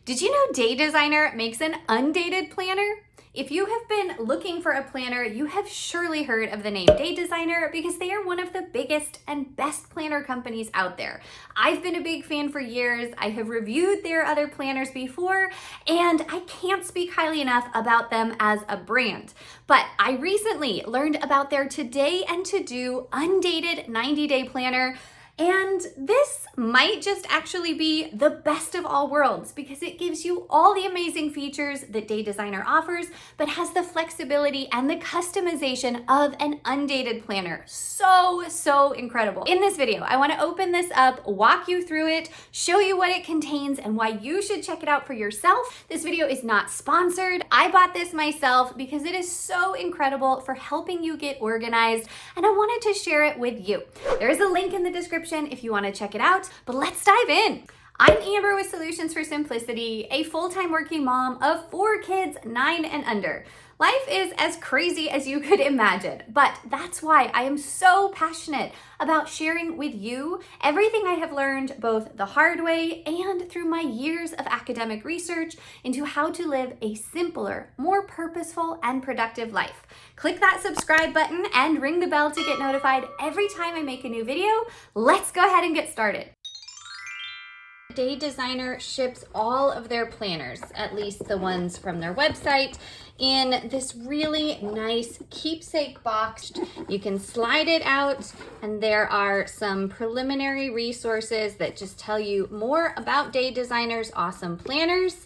Did you know Day Designer makes an undated planner? If you have been looking for a planner, you have surely heard of the name Day Designer because they are one of the biggest and best planner companies out there. I've been a big fan for years. I have reviewed their other planners before, and I can't speak highly enough about them as a brand. But I recently learned about their Today and To Do Undated 90-day planner. And this might just actually be the best of all worlds because it gives you all the amazing features that Day Designer offers, but has the flexibility and the customization of an undated planner. So incredible. In this video, I want to open this up, walk you through it, show you what it contains and why you should check it out for yourself. This video is not sponsored. I bought this myself because it is so incredible for helping you get organized, and I wanted to share it with you. There is a link in the description if you want to check it out, but let's dive in. I'm Amber with Solutions for Simplicity, a full-time working mom of 4 kids, 9 and under. Life is as crazy as you could imagine, but that's why I am so passionate about sharing with you everything I have learned both the hard way and through my years of academic research into how to live a simpler, more purposeful, and productive life. Click that subscribe button and ring the bell to get notified every time I make a new video. Let's go ahead and get started. Day Designer ships all of their planners, at least the ones from their website, in this really nice keepsake box. You can slide it out, and there are some preliminary resources that just tell you more about Day Designer's awesome planners.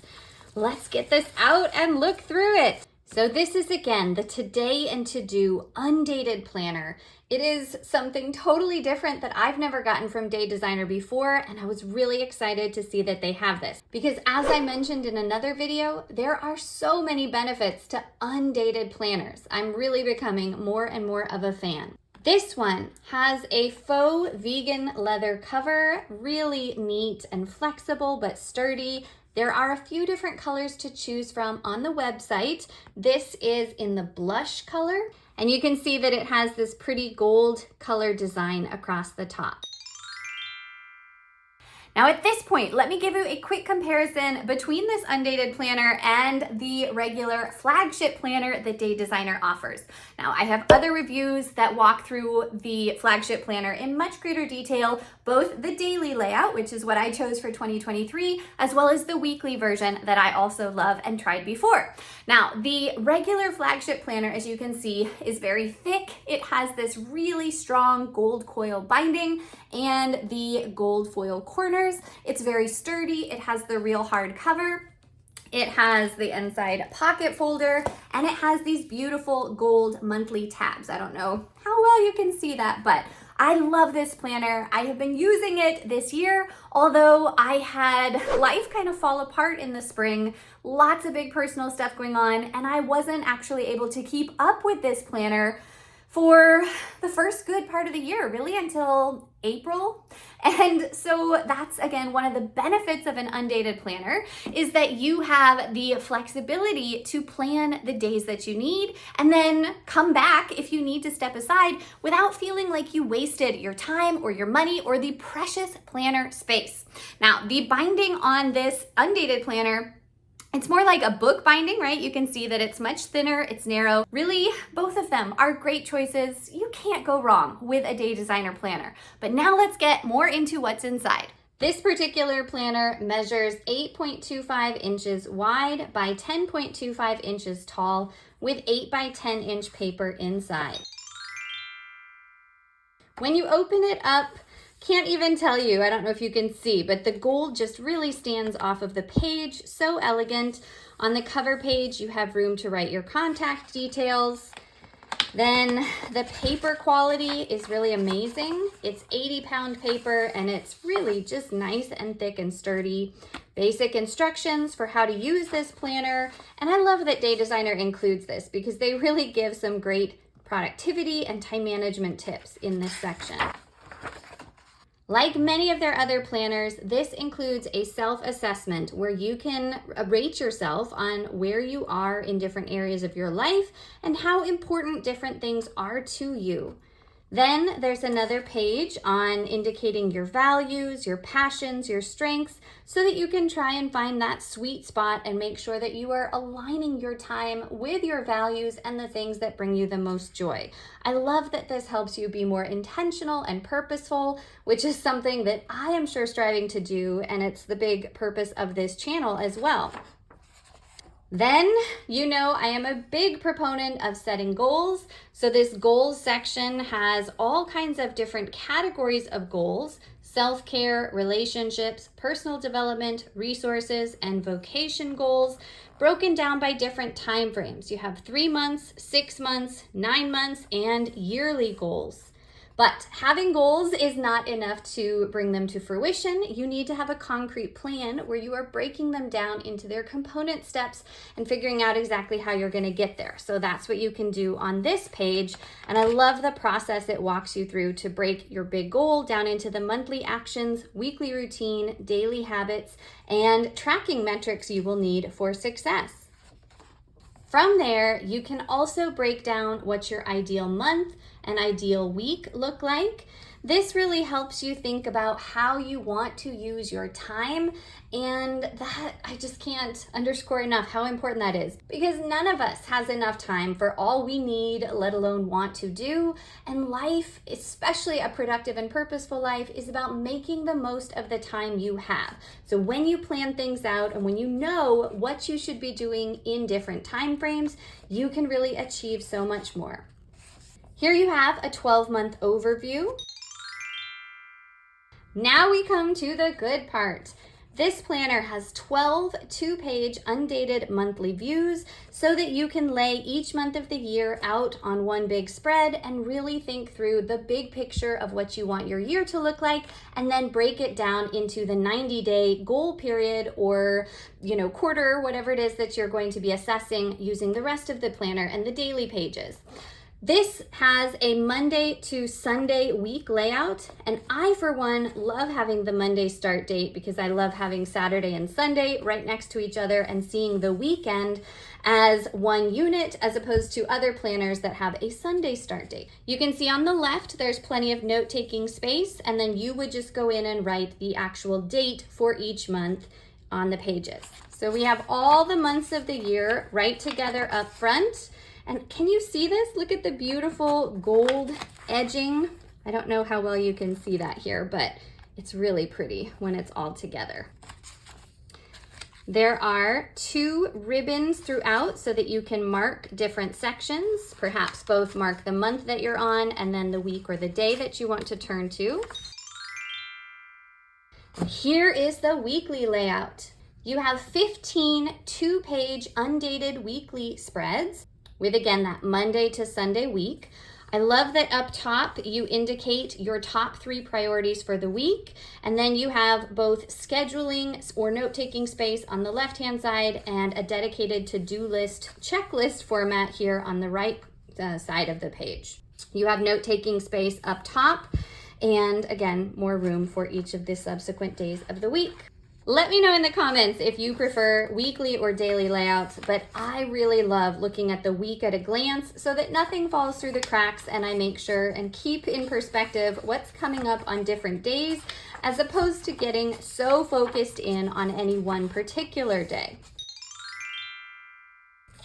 Let's get this out and look through it. So this is, again, the Today and To Do Undated Planner. It is something totally different that I've never gotten from Day Designer before, and I was really excited to see that they have this. Because as I mentioned in another video, there are so many benefits to undated planners. I'm really becoming more and more of a fan. This one has a faux vegan leather cover, really neat and flexible but sturdy. There are a few different colors to choose from on the website. This is in the blush color, and you can see that it has this pretty gold color design across the top. Now at this point, let me give you a quick comparison between this undated planner and the regular flagship planner that Day Designer offers. Now I have other reviews that walk through the flagship planner in much greater detail, both the daily layout, which is what I chose for 2023, as well as the weekly version that I also love and tried before. Now the regular flagship planner, as you can see, is very thick. It has this really strong gold coil binding and the gold foil corners. It's very sturdy. It has the real hard cover. It has the inside pocket folder, and it has these beautiful gold monthly tabs. I don't know how well you can see that, but I love this planner. I have been using it this year, although I had life kind of fall apart in the spring, lots of big personal stuff going on, and I wasn't actually able to keep up with this planner for the first good part of the year, really until April. And so that's, again, one of the benefits of an undated planner is that you have the flexibility to plan the days that you need and then come back if you need to step aside without feeling like you wasted your time or your money or the precious planner space. Now, the binding on this undated planner, it's more like a book binding, right? You can see that it's much thinner, it's narrow. Really, both of them are great choices. You can't go wrong with a Day Designer planner. But now let's get more into what's inside. This particular planner measures 8.25 inches wide by 10.25 inches tall with 8 by 10 inch paper inside. When you open it up, can't even tell you, I don't know if you can see, but the gold just really stands off of the page, so elegant. On the cover page, you have room to write your contact details. Then the paper quality is really amazing. It's 80-pound paper, and it's really just nice and thick and sturdy. Basic instructions for how to use this planner, and I love that Day Designer includes this because they really give some great productivity and time management tips in this section. Like many of their other planners, this includes a self-assessment where you can rate yourself on where you are in different areas of your life and how important different things are to you. Then there's another page on indicating your values, your passions, your strengths, so that you can try and find that sweet spot and make sure that you are aligning your time with your values and the things that bring you the most joy. I love that this helps you be more intentional and purposeful, which is something that I am sure striving to do, and it's the big purpose of this channel as well. Then, you know, I am a big proponent of setting goals. So this goals section has all kinds of different categories of goals: self-care, relationships, personal development, resources, and vocation goals, broken down by different time frames. You have 3 months, 6 months, 9 months, and yearly goals. But having goals is not enough to bring them to fruition. You need to have a concrete plan where you are breaking them down into their component steps and figuring out exactly how you're going to get there. So that's what you can do on this page. And I love the process it walks you through to break your big goal down into the monthly actions, weekly routine, daily habits, and tracking metrics you will need for success. From there, you can also break down what your ideal month and ideal week look like. This really helps you think about how you want to use your time, and that I just can't underscore enough how important that is, because none of us has enough time for all we need, let alone want to do. And life, especially a productive and purposeful life, is about making the most of the time you have. So when you plan things out and when you know what you should be doing in different time frames, you can really achieve so much more. Here you have a 12-month overview. Now we come to the good part. This planner has 12 two-page undated monthly views so that you can lay each month of the year out on one big spread and really think through the big picture of what you want your year to look like, and then break it down into the 90-day goal period or, quarter, whatever it is that you're going to be assessing using the rest of the planner and the daily pages. This has a Monday to Sunday week layout, and I, for one, love having the Monday start date because I love having Saturday and Sunday right next to each other and seeing the weekend as one unit as opposed to other planners that have a Sunday start date. You can see on the left there's plenty of note-taking space, and then you would just go in and write the actual date for each month on the pages. So we have all the months of the year right together up front. And can you see this? Look at the beautiful gold edging. I don't know how well you can see that here, but it's really pretty when it's all together. There are 2 ribbons throughout so that you can mark different sections, perhaps both mark the month that you're on and then the week or the day that you want to turn to. Here is the weekly layout. You have 15 two-page undated weekly spreads with, again, that Monday to Sunday week. I love that up top you indicate your top 3 priorities for the week, and then you have both scheduling or note-taking space on the left-hand side and a dedicated to-do list checklist format here on the right side of the page. You have note-taking space up top, and again, more room for each of the subsequent days of the week. Let me know in the comments if you prefer weekly or daily layouts, but I really love looking at the week at a glance so that nothing falls through the cracks and I make sure and keep in perspective what's coming up on different days, as opposed to getting so focused in on any one particular day.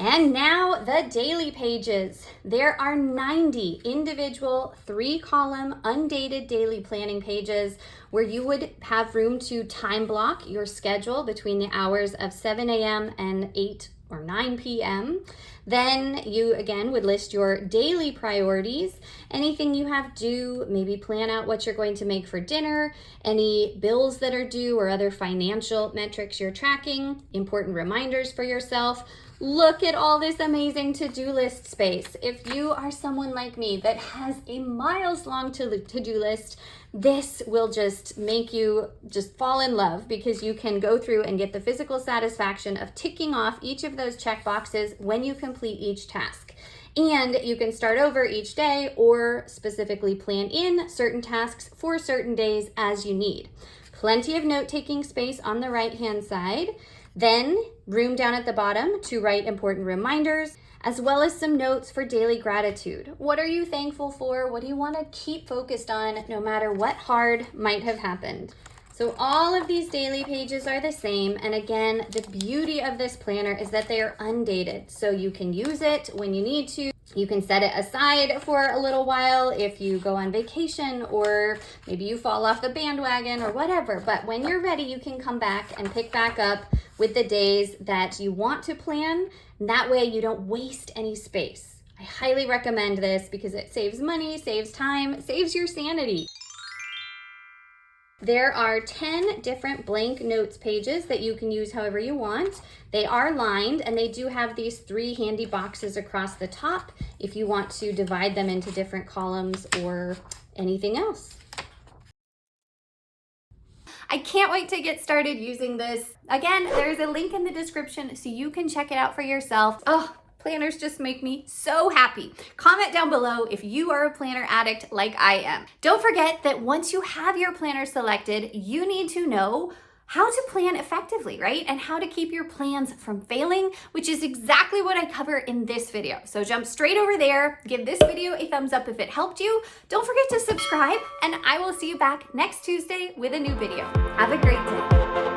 And now the daily pages. There are 90 individual 3-column undated daily planning pages where you would have room to time block your schedule between the hours of 7 a.m. and 8 or 9 p.m. Then you again would list your daily priorities, anything you have due, maybe plan out what you're going to make for dinner, any bills that are due or other financial metrics you're tracking, important reminders for yourself. Look at all this amazing to-do list space. If you are someone like me that has a miles-long to-do list, this will just make you just fall in love, because you can go through and get the physical satisfaction of ticking off each of those check boxes when you complete each task. And you can start over each day or specifically plan in certain tasks for certain days as you need. Plenty of note-taking space on the right-hand side. Then room down at the bottom to write important reminders, as well as some notes for daily gratitude. What are you thankful for? What do you want to keep focused on no matter what hard might have happened? So all of these daily pages are the same. And again, the beauty of this planner is that they are undated. So you can use it when you need to. You can set it aside for a little while if you go on vacation or maybe you fall off the bandwagon or whatever. But when you're ready, you can come back and pick back up with the days that you want to plan. That way you don't waste any space. I highly recommend this because it saves money, saves time, saves your sanity. There are 10 different blank notes pages that you can use however you want. They are lined and they do have these 3 handy boxes across the top if you want to divide them into different columns or anything else. I can't wait to get started using this. Again, there's a link in the description so you can check it out for yourself. Oh, planners just make me so happy. Comment down below if you are a planner addict like I am. Don't forget that once you have your planner selected, you need to know how to plan effectively, right? And how to keep your plans from failing, which is exactly what I cover in this video. So jump straight over there, give this video a thumbs up if it helped you. Don't forget to subscribe, and I will see you back next Tuesday with a new video. Have a great day.